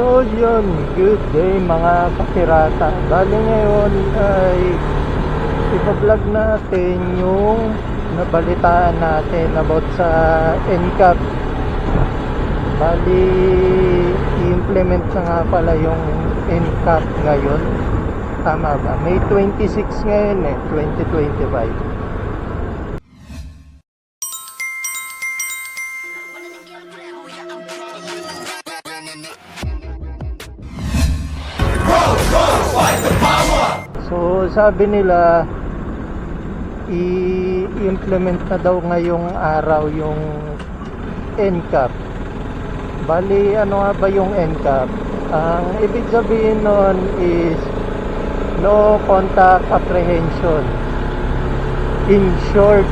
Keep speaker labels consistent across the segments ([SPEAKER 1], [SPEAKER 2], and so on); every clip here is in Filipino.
[SPEAKER 1] So yun, good day mga kapirata. Bali ngayon ay ipa-vlog natin yung nabalitaan natin about sa NCAP. Bali i-implement na nga pala yung NCAP ngayon. Tama ba? May 26 ngayon 2025. So sabi nila i-implement na daw ngayong araw yung NCAP. Bali ano nga ba yung NCAP? Ang ibig sabihin nun is no contact apprehension. In short,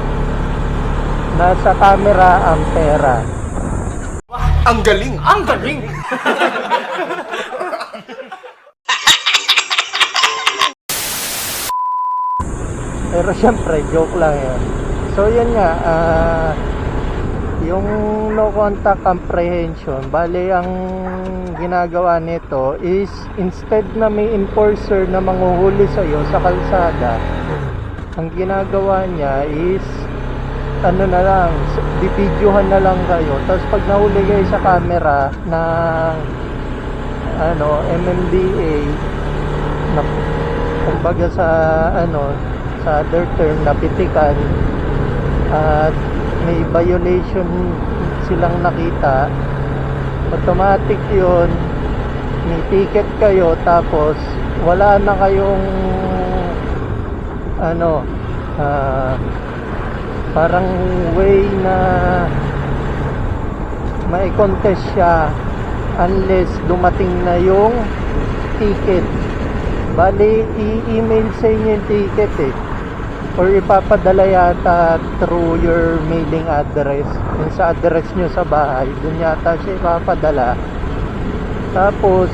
[SPEAKER 1] nasa camera ang pera.
[SPEAKER 2] Ang galing! Ang galing!
[SPEAKER 1] Pero syempre, joke lang yan. So yan nga, yung no contact comprehension, bali ang ginagawa nito is instead na may enforcer na manghuhuli sa'yo sa kalsada, ang ginagawa niya is ano na lang, bibidyohan na lang kayo. Tapos pag nahuli kayo sa camera ng MMDA na kumbaga sa sa other term napitikan at may violation silang nakita, automatic yun, may ticket kayo, tapos wala na kayong parang way na mai-contest siya unless dumating na yung ticket. Bali i-email sa inyo yung ticket or ipapadala yata through your mailing address, yung sa address nyo sa bahay, dun yata siya ipapadala. Tapos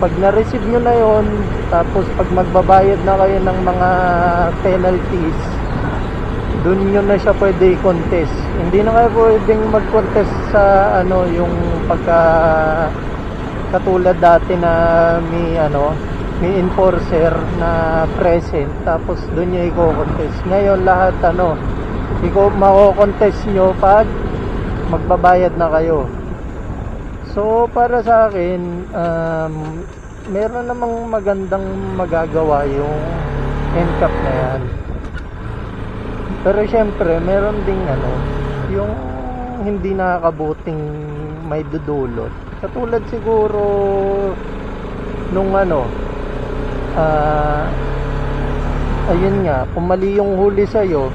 [SPEAKER 1] pag na-receive nyo na yon, tapos pag magbabayad na kayo ng mga penalties, dun nyo na siya pwede i-contest. Hindi na kayo pwedeng mag-contest sa yung pagka katulad dati na may enforcer na present, tapos doon nyo i-contest. Ngayon lahat mako-contest nyo pag magbabayad na kayo. So para sa akin, meron namang magandang magagawa yung NCAP na yan. Pero syempre meron ding yung hindi nakakabuting may dudulot. Katulad siguro nung ayun nga, kung mali yung huli sa'yo,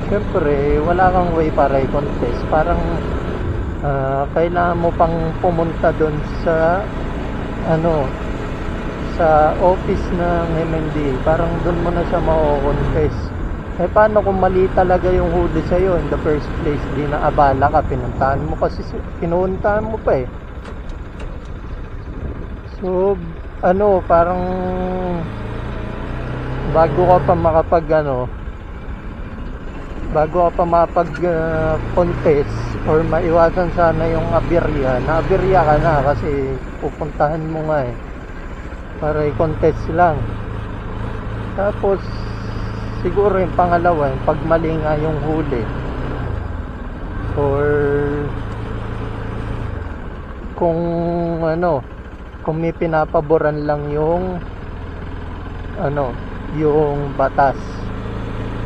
[SPEAKER 1] syempre wala kang way para i-contest. Parang kailangan mo pang pumunta doon sa sa office ng MMDA. Parang doon mo na siya mako-contest. Paano kung mali talaga yung huli sa'yo in the first place? Di na abala ka, pinuntahan mo kasi, pinuntahan mo pa So parang bago ka pa makapag-contest or maiwasan sana yung aberya, na-aberya ka na kasi pupuntahan mo nga para i-contest lang. Tapos siguro yung pangalawa, yung pag mali nga yung huli, or kung may pinapaboran lang yung yung batas.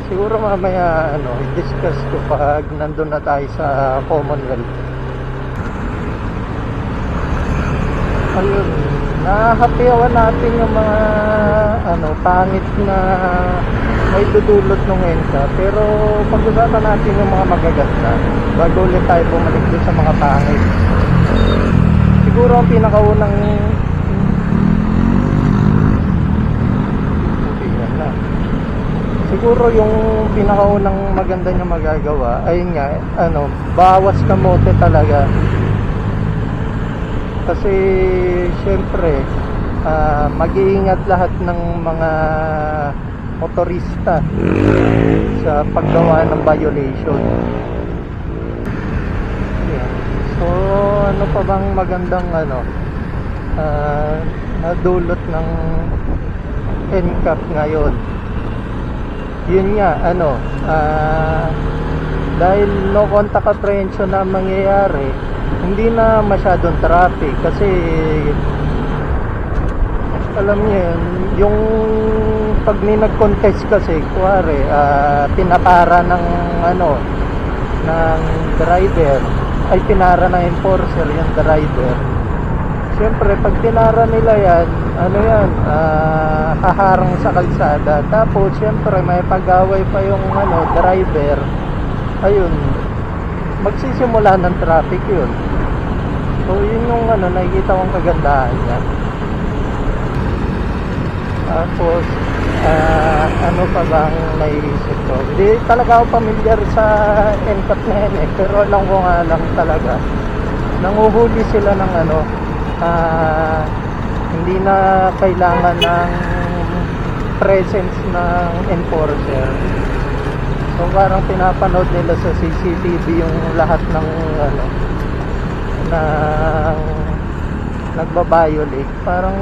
[SPEAKER 1] Siguro mamaya i-discuss ko pag nandun na tayo sa Commonwealth. Ayun, nahahapiawan natin yung mga pangit na may dudulot ng NCAP, pero pag-usapan natin yung mga magaganda bago ulit tayo bumalik doon sa mga pangit. Siguro ang pinakaunang maganda niya magagawa ay nga bawas kamote talaga. Kasi syempre mag-iingat lahat ng mga motorista sa paggawa ng violation. So ano pa bang magandang nadulot ng NCAP ngayon. Yun nga, dahil no contact apprehension na mangyayari, hindi na masyadong traffic kasi alam niyo yun, yung pag may nag-contest kasi kuwari pinapara ng ng driver ay pinara ng enforcer yung driver. Siyempre pag pinara nila yan haharang sa kalsada, tapos siyempre may pag-away pa yung driver, ayun, magsisimula ng traffic yun. So yun yung nakikita kong kagandahan niya. Tapos ano pa bang naisip ko? Hindi talaga ako familiar sa NCAP na yan pero alam ko nga lang talaga nanguhuli sila ng hindi na kailangan ng presence ng enforcer. So parang pinapanood nila sa CCTV yung lahat ng ng nagbabiolate. Parang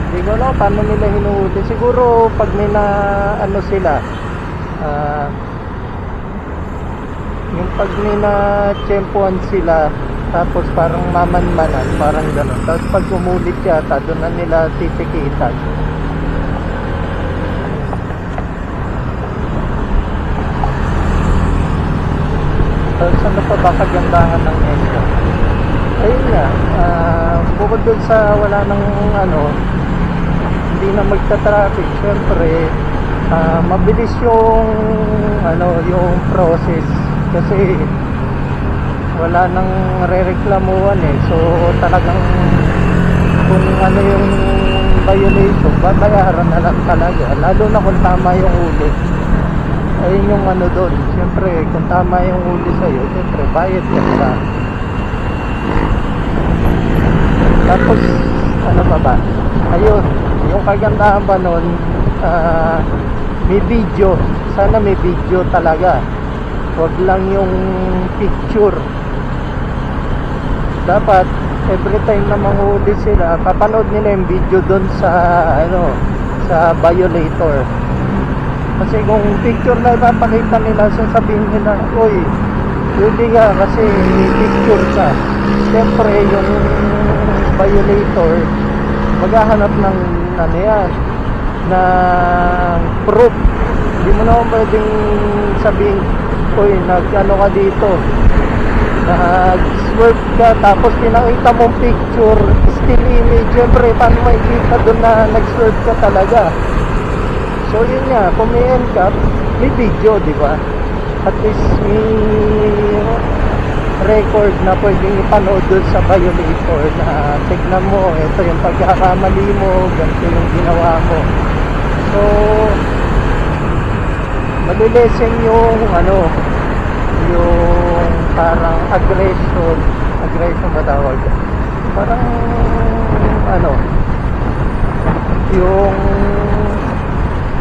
[SPEAKER 1] hindi ko alam paano nila hinuhuli. Siguro pag may na sila yung pag may na tsempuan sila, tapos parang mamanmanan, parang gano'n. Tapos pag umulit yata, doon na nila titikitan. Tapos ano pa ba kagandahan ng NCAP? Ayun nga, bukod doon sa wala nang hindi na magta-traffic, syempre mabilis yung yung process kasi wala nang rereklamuhan so talagang kung yung violation, babayaran na lang talaga, lalo na kung tama yung huli. Ayun yung doon, syempre kung tama yung huli sa'yo, syempre bayad ka na. Tapos ano pa ba, ayun, yung kagandahan ba nun, may video. Sana may video talaga, wag lang yung picture. Dapat every time na manghuli sila, papanood nila yung video doon sa sa violator. Kasi kung picture na ipapakita nila, sasabihin nila, uy, huli ka kasi may picture ka. Siyempre yung violator maghahanap ng ng proof. Hindi mo naman pwedeng sabihin, uy, ka dito, nag-swerve ka, tapos pinakita mong picture, still image. Siyempre paano makikita doon na nag-swerve ka talaga? So yun nga, kung may NCAP, may video, di ba? At least may record na pwedeng ipanood doon sa violator na tignan mo, ito yung pagkakamali mo, ganito yung ginawa mo. So malilesen yung yung parang aggression ba tawag? Parang yung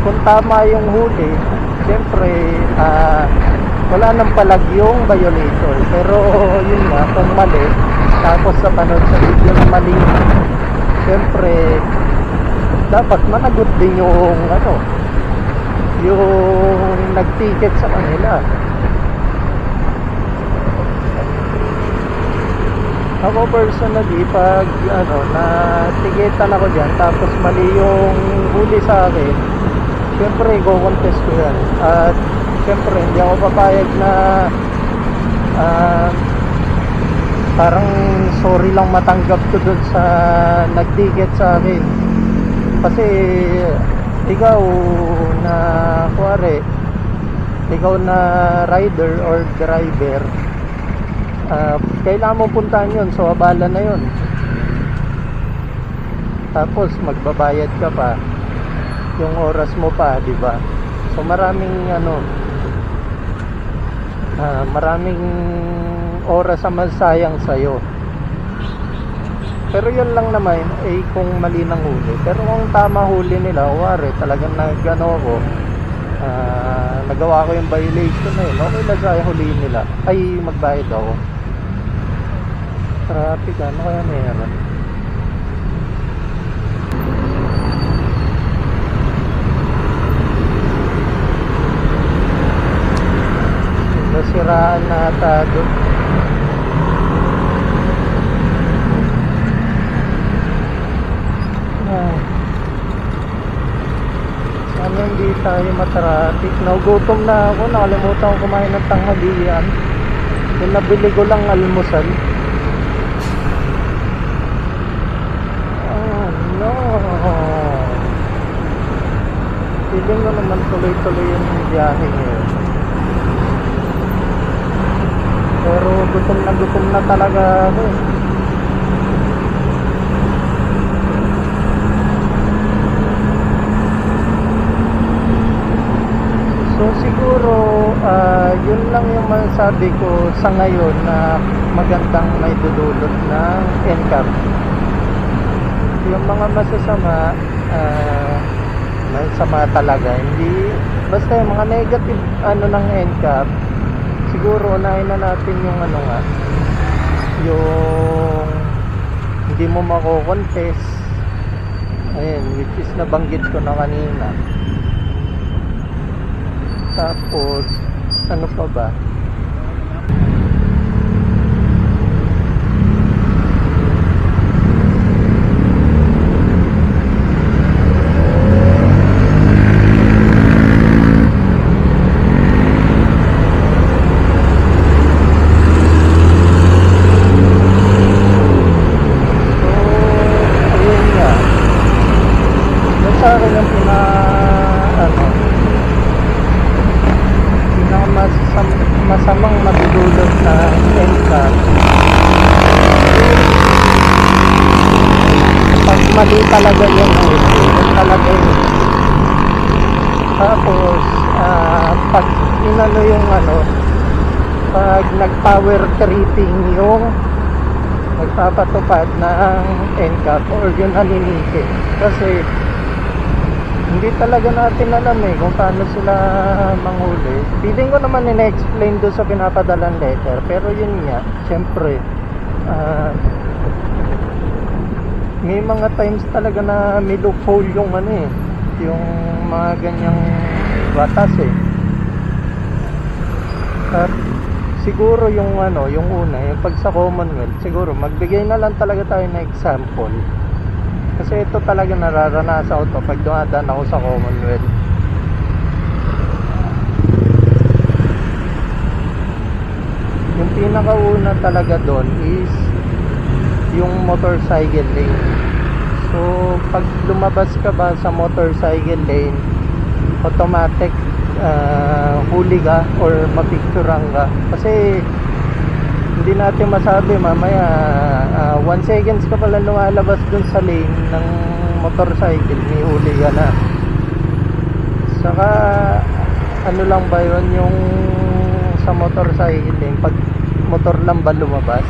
[SPEAKER 1] kung tama yung huli, siyempre wala nang palag yung violator. Pero yun nga, kung mali, tapos sa panood sa video na mali, siyempre dapat managot din yung yung nag-ticket sa kanila. Ako personally, pag na-ticketan ako dyan, tapos mali yung huli sa akin, siyempre i-contest ko yan. At siyempre hindi ako papayag na parang sorry lang matanggap ko dun sa nag-ticket sa akin. Kasi ikaw na ikaw na rider or driver, kailangan mo puntahan yun, so abala na yun. Tapos magbabayad ka pa, yung oras mo pa, di ba? So maraming maraming oras ang masayang sa'yo. Pero yun lang naman kung mali ng huli. Pero kung tama huli nila, talagang nagawa ko yung violation na yun, okay na sa'yo huliin nila, ay magbayad ako. Traffic, ano kaya meron? nasiraan na ata doon. Sana hindi tayo matraffic. Nagutom na ako, nakalimutan ko kumain ng tanghalian. Yung nabili ko lang almusal. Oh no, feeling ko naman tuloy-tuloy yung biyahe ngayon. Pero gutom na talaga ako eh. So siguro yun lang yung masasabi ko sa ngayon na magandang may dudulot ng NCAP. Yung mga masasama, masama talaga. Hindi, basta yung mga negative ng NCAP, siguro unahin na natin yung yung hindi mo mako-contest. Ayun, which is nabanggit ko na kanina. Tapos, ano pa ba? Masamang madudulot na NCAP pag mali talaga yun talaga yun. Tapos pag inano yung pag nag-power tripping yung nagpapatupad ng NCAP or yung naninisi, kasi hindi talaga natin alam kung paano sila manghuli. Feeling ko naman ina-explain doon sa pinapadalang letter, pero yun nga, syempre may mga times talaga na may loophole yung yung mga ganyang batas At siguro yung yung una, yung pag sa Commonwealth, siguro magbigay na lang talaga tayo na example. Kasi ito talaga nararanasan ko to pag dumadaan ako sa Commonwealth. Yung pinakauna talaga doon is yung motorcycle lane. So pag lumabas ka ba sa motorcycle lane, automatic huli ka or mapicturean ka. Kasi hindi natin masabi mamaya 1 seconds ka pala lumalabas dun sa lane ng motorcycle, may huli ka na. Saka ano lang ba yun yung sa motorcycle lane, pag motor lang ba lumabas,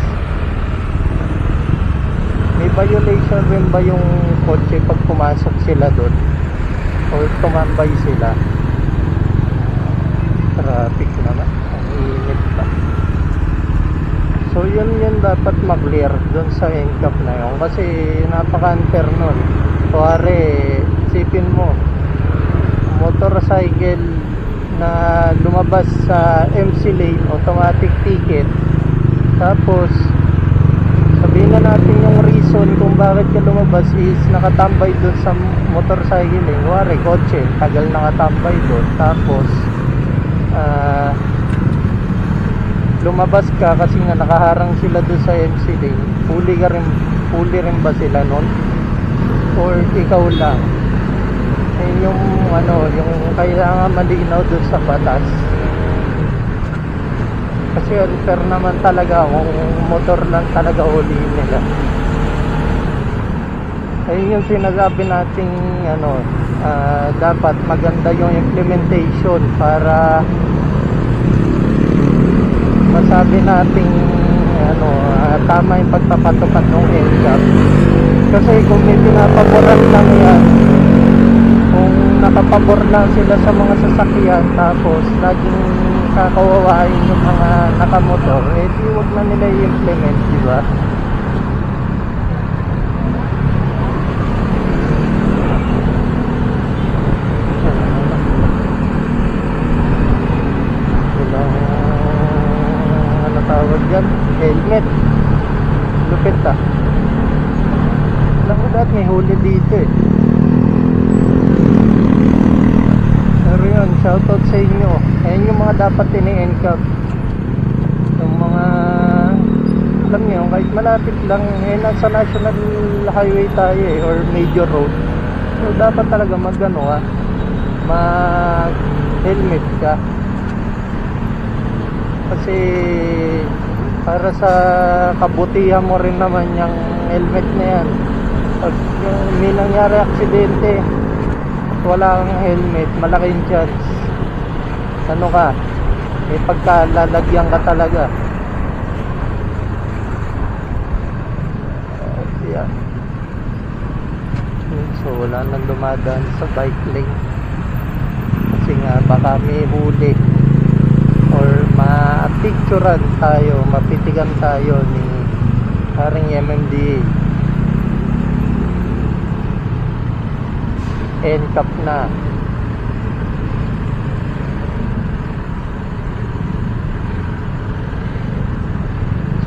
[SPEAKER 1] may violation rin ba yung kotse pag pumasok sila dun or tumambay sila? Traffic naman, ang init pa. So yun dapat mag-clear dun sa NCAP na yun, kasi napaka-unfair nun. Kuwari, isipin mo, motorcycle na lumabas sa MC lane, automatic ticket. Tapos sabihin na natin yung reason kung bakit ka lumabas is nakatambay dun sa motorcycle lane. Kuwari, kotse, tagal nakatambay dun. Tapos lumabas ka kasi nga nakaharang sila doon sa MC lane. Huli rin ba sila nun? Or ikaw lang? Yung yung kailangan malinaw doon sa batas. Kasi unfair naman talaga kung motor lang talaga huliin nila. Ayun yung sinasabi nating dapat maganda yung implementation para masabi nating tama yung pagpapatupad ng NCAP. Kasi kung may pinapaboran lang yan, kung nakapabor lang sila sa mga sasakyan tapos laging kakawawain yung mga nakamotor, di wag na nila i-implement, di ba? tawag dyan, helmet. Lupit ah. Alam ko dahil may huli dito eh. Pero yun, shoutout sa inyo. Ayan yung mga dapat ini-encap. Yung mga, alam nyo, kahit malapit lang, eh nasa national highway tayo eh, or major road. So dapat talaga mag helmet ka. Kasi para sa kabutihan mo rin naman yung helmet na yan. Pag yung may nangyari aksidente at wala kang helmet, malaking chance ano ka, may pagkalalagyan ka talaga. Yan. So wala nang dumadaan sa bike lane kasi nga baka may huli or ma-picturean tayo, mapitigan tayo ni haring MMDA. NCAP na.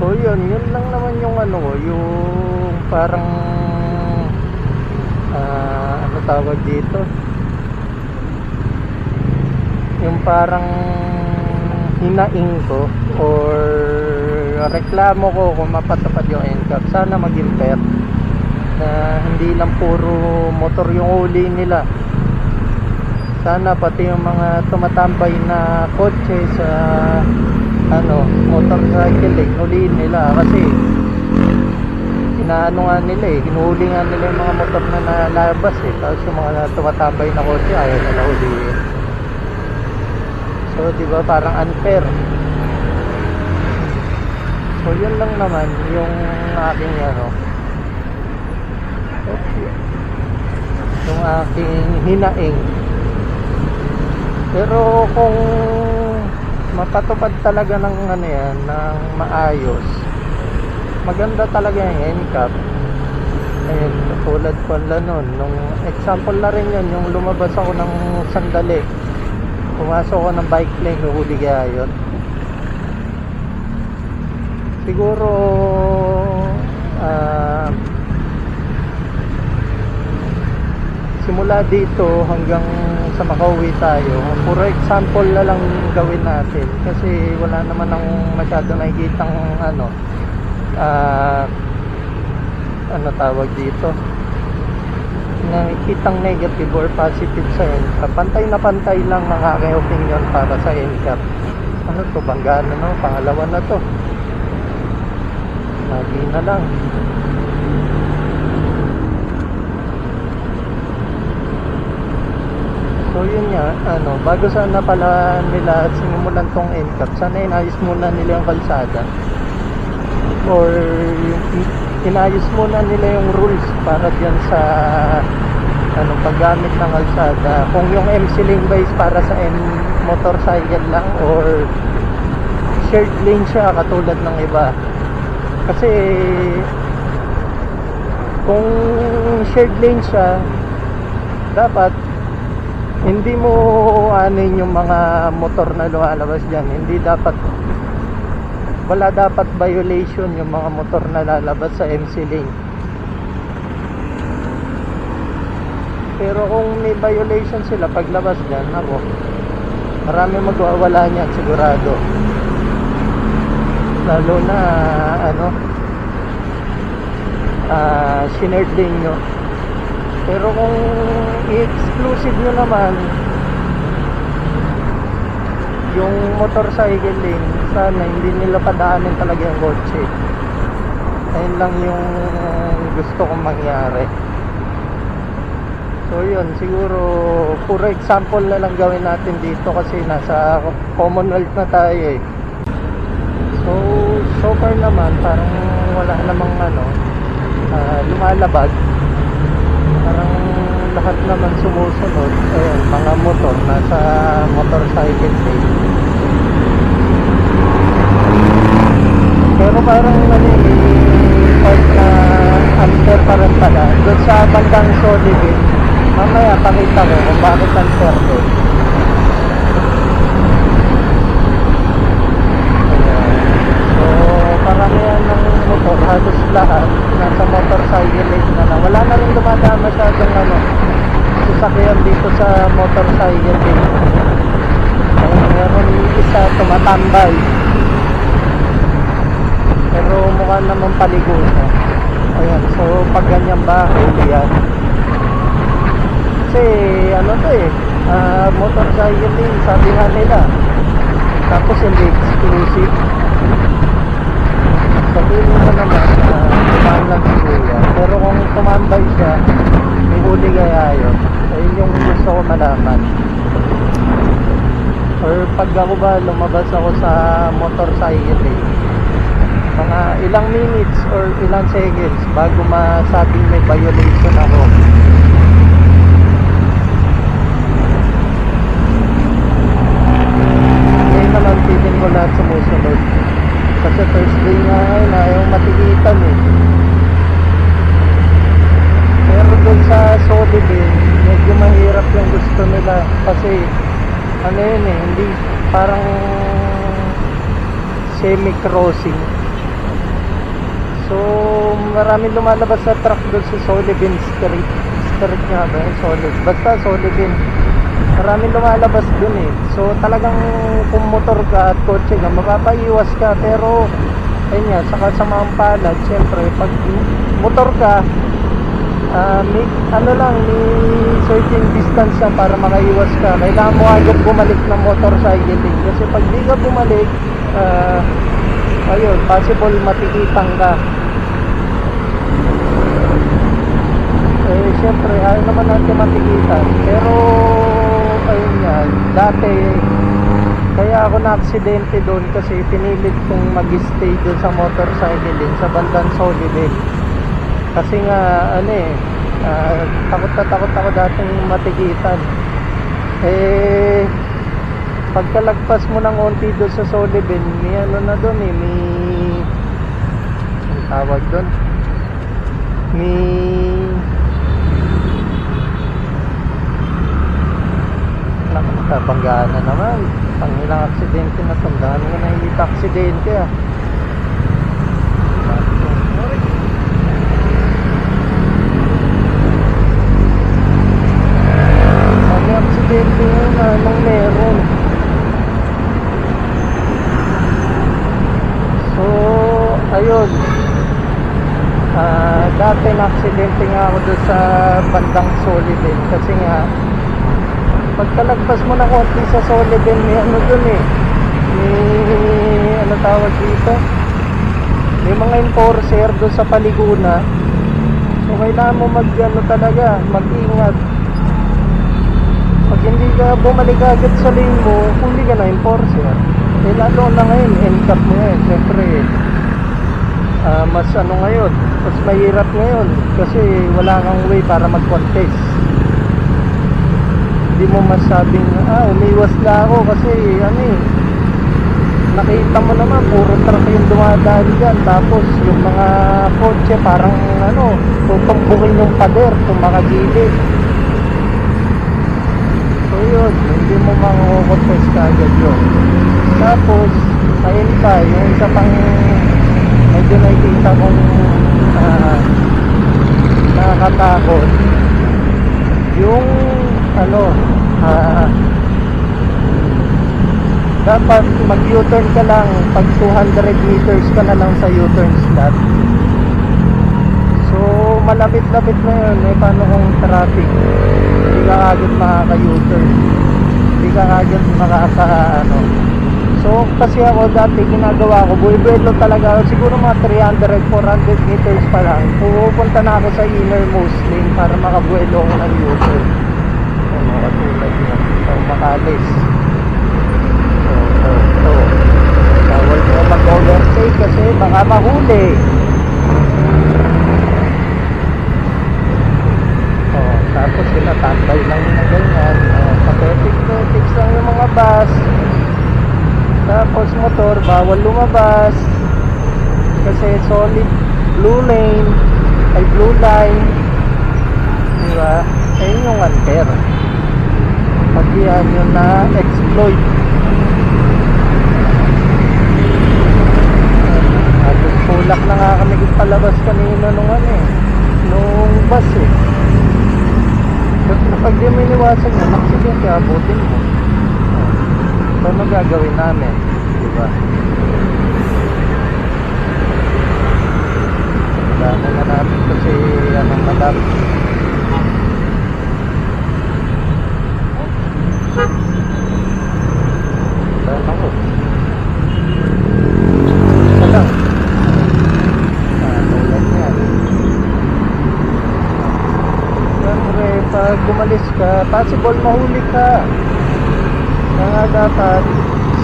[SPEAKER 1] So yun lang naman yung yung parang ano tawag dito, yung parang hinaing ko or reklamo ko kung mapatupad yung NCAP. Sana maging fair na hindi lang puro motor yung huli nila. Sana pati yung mga tumatambay na kotse sa motorcycle huliin nila, kasi inaano nga nila hinuhuli nga nila yung mga motor na nalabas tapos yung mga tumatambay na kotse ayaw nila huliin. So diba parang unfair. So yun lang naman yung aking yung aking hinaing. Pero kung mapatupad talaga ng yan ng maayos, maganda talaga yung NCAP. Ayun, tulad pala nun, nung example na rin yun, yung lumabas ako ng sandali, pumasok ako ng bike lane, huli kaya yun. Siguro simula dito hanggang sa makauwi tayo, puro example na lang gawin natin kasi wala naman ang masyado nakikitang tawag dito, nakikitang negative or positive sa NCAP. Pantay na pantay lang ang aking opinion para sa NCAP. Ano to, Banggana pangalawa na to, lagi na lang. So yun nga, bago sana pala nila sinimulan tong NCAP, sana inayos muna nila yung kalsada or inayos muna nila yung rules para dyan sa paggamit ng kalsada. Kung yung MC lane ba is para sa motorcycle lang or shared lane siya katulad ng iba. Kasi kung shared lane siya, dapat hindi mo anin yung mga motor na lumalabas dyan. Wala dapat violation yung mga motor na lalabas sa MC lane. Pero kung may violation sila paglabas dyan, marami magwawala niyan sigurado. Lalo na shared lane nyo. Pero kung i-exclusive nyo naman yung motorcycle lane, sana hindi nila padaanin talaga yung kotse. Ayun lang yung gusto kong mangyari. So yun, siguro puro example na lang gawin natin dito kasi nasa Commonwealth na tayo So far naman parang wala namang lumalabag. Parang lahat naman sumusunod. Ayan, mga motor nasa motorcycle lane. Pero parang part na unfair pa rin pala doon sa bandang Solivit. Mamaya pakita ko kung bakit unfair doon. So Pero mukha naman paligo siya. Ayan, so pag ganyan ba, huli yan. Kasi ano to eh, motorcycle din, sabi nga nila. Tapos hindi exclusive. Sabihin mo naman, tumaan lang si Kuya. Pero kung tumambay siya, may huli kaya yun. Ayun yung gusto ko malaman. Or pag ako ba lumabas ako sa motorcycle eh, mga ilang minutes or ilang seconds bago masabing may violation ako. Ngayon naman feeling ko lahat sumusunod. Kasi first day nga ngayon, ayaw matigitan eh. Pero doon sa Solibin, medyo mahirap yung gusto nila. Kasi ano yun eh, hindi parang semi-crossing. So maraming lumalabas sa truck doon sa Solibin Street. Street nga ba yung Solid? Basta Solibin. Maraming lumalabas dun eh. So talagang kung motor ka at kotse ka, mapapaiwas ka. Pero ayun nga, saka sa mga palad, syempre pag motor ka, may ano lang, may certain distance lang para makaiwas ka. Kailangan mo agad bumalik ng motorcycling. Kasi pag di ka bumalik, ayun, possible matikitan ka. Eh syempre, ayaw naman natin matikitan. Pero ayun nga, dati kaya ako na-aksidente doon kasi pinilit kong mag-stay doon sa motorcycling sa bandang Solibin. Kasi nga ano eh, takot na takot ako dating matikitan. Eh pagkalagpas mo ng onti doon sa Solibin, may ano na doon eh, may ang tawag doon, may nakakabanggaan na naman. Pang ilang aksidente na ito, dahil nga nakikita aksidente ah. May aksidente yun, anong meron. So ayun, dati na aksidente nga ako doon sa bandang Solibin. Kasi nga pagkalagpas mo na konti sa Solibin, may ano dun eh, may ano tawag dito, may mga enforcer doon sa paliguna. So kailangan mo mag ano talaga, mag-ingat. Pag hindi ka bumalik agad sa lane mo, huli ka na enforcer. Eh lalo na ngayon, NCAP mo yan, syempre mas ano ngayon, mas mahirap ngayon kasi wala kang way para mag-contest. Hindi mo masabing umiwas na ako kasi ano eh, nakita mo naman puro truck yung dumadaan dyan, tapos yung mga kotse parang ano, tutumbukin yung pader kung makagilid. So yun, hindi mo mako-contest kagad yun. Tapos ayun pa, yung isa pang medyo nakikita kong nakakatakot, yung ano, dapat mag U-turn ka lang pag 200 meters ka na lang sa U-turn slot. So malapit-lapit na yun eh, paano kung traffic, hindi ka agad makaka U-turn, hindi ka agad makaka ano. So kasi ako dati ginagawa ko, buwelo talaga ako, siguro mga 300-400 meters pa lang, pupunta na ako sa innermost lane para makabuelo ako ng U-turn. Ano katulad yun, so makalis. So bawal mo mag-overtake kasi baka mahuli. Tapos sila tambay lang na ganyan, pathetic lang yung mga bus. Tapos motor, bawal lumabas kasi solid blue lane ay blue line, diba? Ayun yung unfair. Pag yan yung na-exploit. Tapos tulak na nga kami palabas kanina nung ano eh, nung bus eh. Pag di mo iniwasan yun, aksidente, abutin mo. So ano gagawin namin, diba? possible mahuli ka. Kaya dapat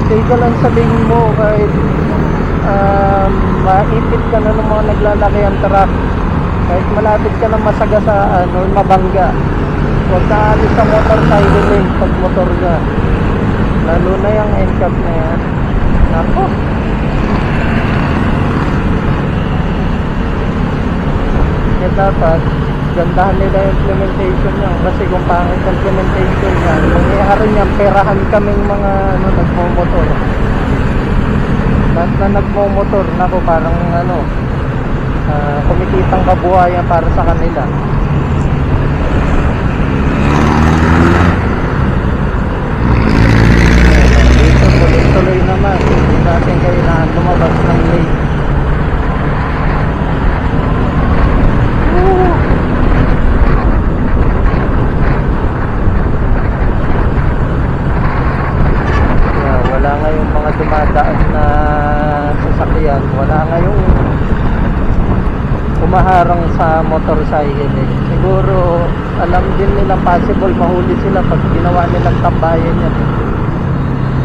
[SPEAKER 1] stay ka lang sa lane mo kahit maipit ka na ng mga naglalaki ang truck. Kahit malapit ka na masagasaan o mabangga, huwag ka alis sa motorcycle lane pag motor ka. Lalo na yung NCAP na yan. Nako. Kaya dapat gandahan nila yung implementation niya. Kasi kung pangit ang implementation niya, nangyayari niya, perahan kaming mga nagmomotor. Lahat na nagmomotor, nako parang kumikitang kabuhayan para sa kanila. Dito tuloy-tuloy naman, hindi natin kailangan lumabas ng lane. Wala ngayong mga dumadaan na sasakyan, wala ngayong umaharang sa motorcycle eh. Siguro alam din nila possible mahuli sila pag ginawa nilang tambayan yan.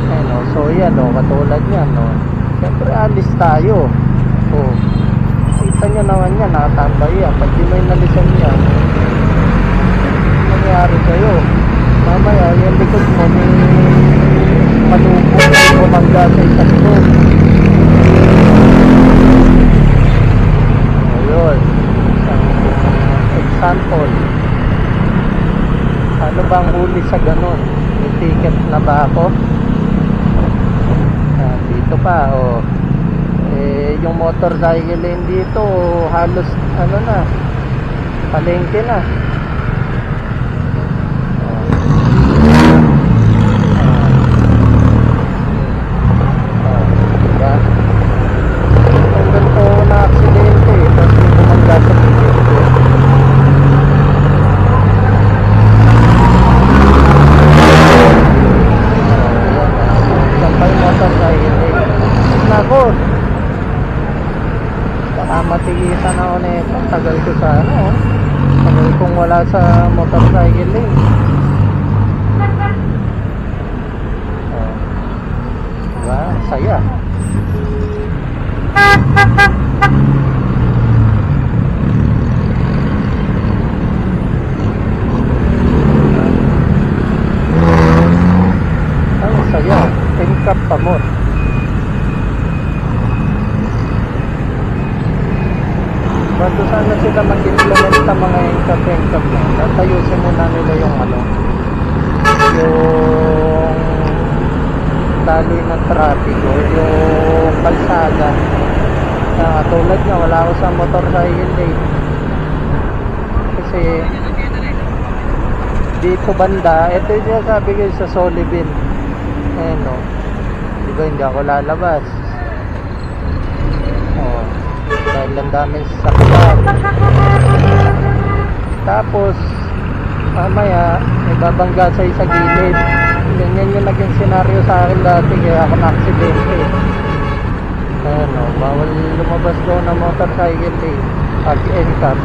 [SPEAKER 1] Ayun, so yan katulad yan siyempre alis tayo. Kita nyo naman yan, nakatambay yan. Pag di mo inalisan yan, nangyari sa'yo, mamaya yung likod mo may malupong bumangga sa isang likod. Ayun, isang example. Ano bang huli sa ganun? May ticket na ba ako? Dito pa yung motorcycle lane dito halos na palengke na. Diba? Ang ganito na aksidente tapos may bumangga sa ticket ko. Sampay motorcycle lane. Nako, baka matigisan ako na ito. Tagal ko sa tagal kong wala sa motorcycle lane. Diba? Saya. Ang saya. Tingkap pa mo. Bago sana sila mag-implement sa mga engkap na, tatayusin muna nila yung yung daloy ng traffic o yung kalsada. Tulad nga, wala ako sa motorcycle lane. Kasi dito banda, ito yung sinasabi ko sa Solibin. Ayun diba hindi ako lalabas. Dahil ang daming sasakyan. Tapos mamaya may babangga sa isa gilid. Ganyan yung naging senaryo sa akin dati, kaya ako na-aksidente. Bawal lumabas doon ng motorcycle pag NCAP.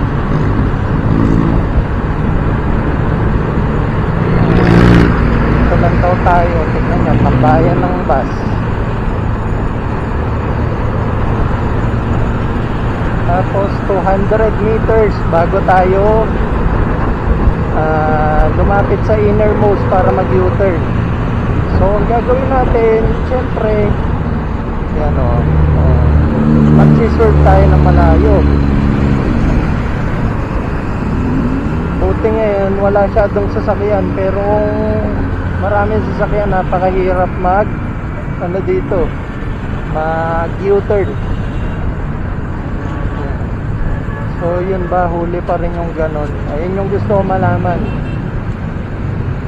[SPEAKER 1] Ito lang daw tayo, tignan nyo, tambayan ng bus. Tapos 200 meters bago tayo lumapit sa innermost para mag-U-turn. So ang gagawin natin, syempre yan magsiserve tayo ng malayo. Buti ngayon wala syadong sasakyan, pero maraming sasakyan, napakahirap mag U-turn. So yun ba, huli pa rin yung ganon. Ayun yung gusto ko malaman.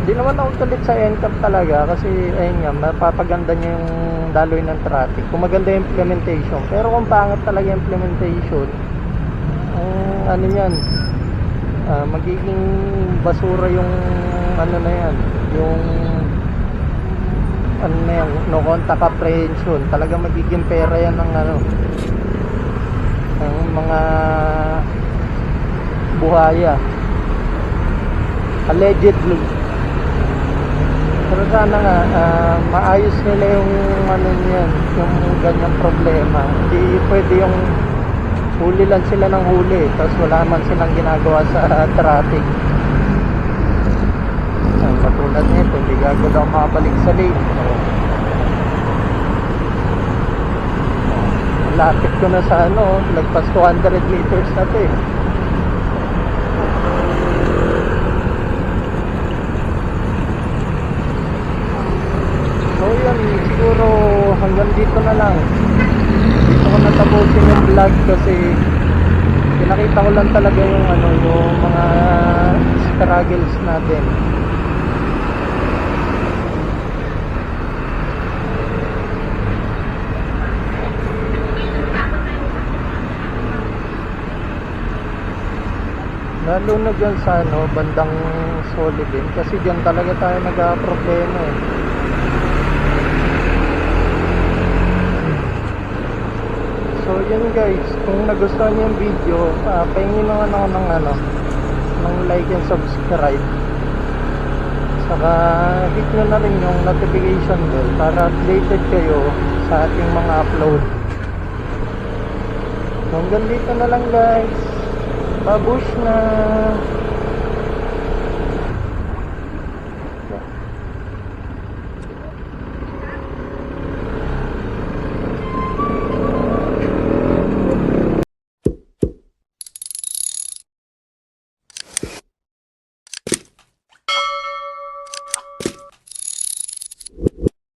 [SPEAKER 1] Hindi naman ako galit sa NCAP talaga, kasi ayun nga, mapapaganda niya yung daloy ng traffic kung maganda yung implementation. Pero kung pangit talaga yung implementation, yan, magiging basura yung na yan, yung no contact apprehension. Talaga magiging pera yan ng ng mga buhaya. Allegedly. Pero sana nga, maayos nila yung ano niyan, yung ganyang problema. Hindi pwede yung huli lang sila ng huli, tapos wala man silang ginagawa sa traffic. Katulad nito, hindi gago daw makabalik sa lane. Lapit ko na sa ano, lagpas 200 meters na to eh. So yan, siguro hanggang dito na lang. Dito ko natapusin yung vlog kasi pinakita ko lang talaga yung ano, yung mga struggles natin. Lalo na dyan sa ano, bandang Solidin kasi dyan talaga tayo nagka-problema eh. So yun guys, kung nagustuhan niyo yung video, pahingin naman ako ng ano, ng like and subscribe. Saka hit nyo na rin yung notification bell para updated kayo sa ating mga upload. So hanggang dito na lang guys. Babush na!